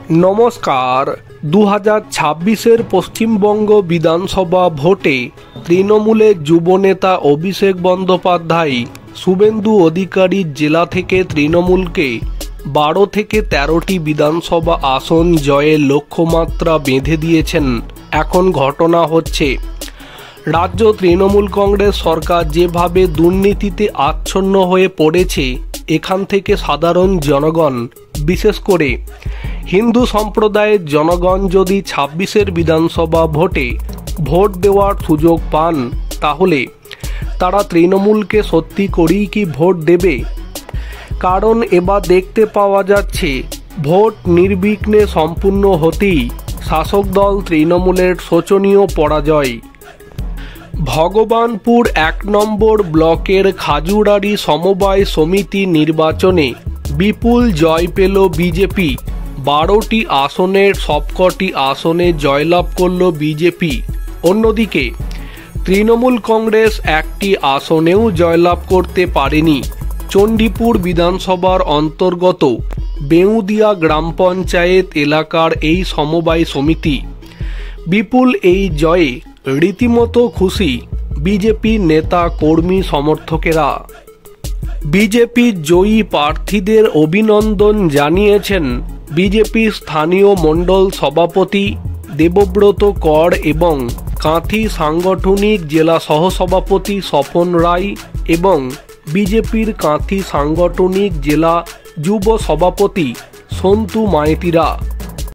नमस्कार 2026 पश्चिमबंग विधानसभा भोटे तृणमूलेर युवनेता अभिषेक बंदोपाध्याय शुभेन्दु अधिकारी जिला थेके तृणमूलके 12 থেকে 13টি विधानसभा आसन जयेर लक्ष्यमात्रा बेঁধে दिएছেন। এখন ঘটনা হচ্ছে राज्य तृणमूल कांग्रेस सरकार যেভাবে দুর্নীতিতে আচ্ছন্ন হয়ে পড়েছে এখান থেকে সাধারণ জনগণ विशेष করে हिंदू सम्प्रदायेर जनगण यदि 26 विधानसभा भोटे भोट देवार सुयोग पान ताहले तारा तृणमूलके सत्यि करेई कि भोट देबे। कारण एबार देखते पावा जाच्छे भोट निर्विघ्ने सम्पूर्ण होतेई शासक दल तृणमूलेर शोचनीय पराजय। भगवानपुर 1 नम्बर ब्लकेर खाजुराड़ी समबाय समिति निर्वाचने विपुल जय पेल बीजेपी। 12টি আসনের সবকটি আসনে জয়লাভ করল বিজেপি। অন্যদিকে তৃণমূল কংগ্রেস একটি আসনেও জয়লাভ করতে পারেনি। চণ্ডীপুর বিধানসভার অন্তর্গত বেউদিয়া গ্রাম পঞ্চায়েত এলাকার এই সমবায় সমিতি। বিপুল এই জয়ে রীতিমতো খুশি বিজেপি নেতা কর্মী সমর্থকেরা। বিজেপি জয়ী প্রার্থীদের অভিনন্দন জানিয়েছেন বিজেপি স্থানীয় মণ্ডল সভাপতি দেবব্রত কর এবং কাঁথি সাংগঠনিক জেলা সহসভাপতি স্বপন রায় এবং বিজেপির কাঁথি সাংগঠনিক জেলা যুব সভাপতি সন্তু মাইতিরা।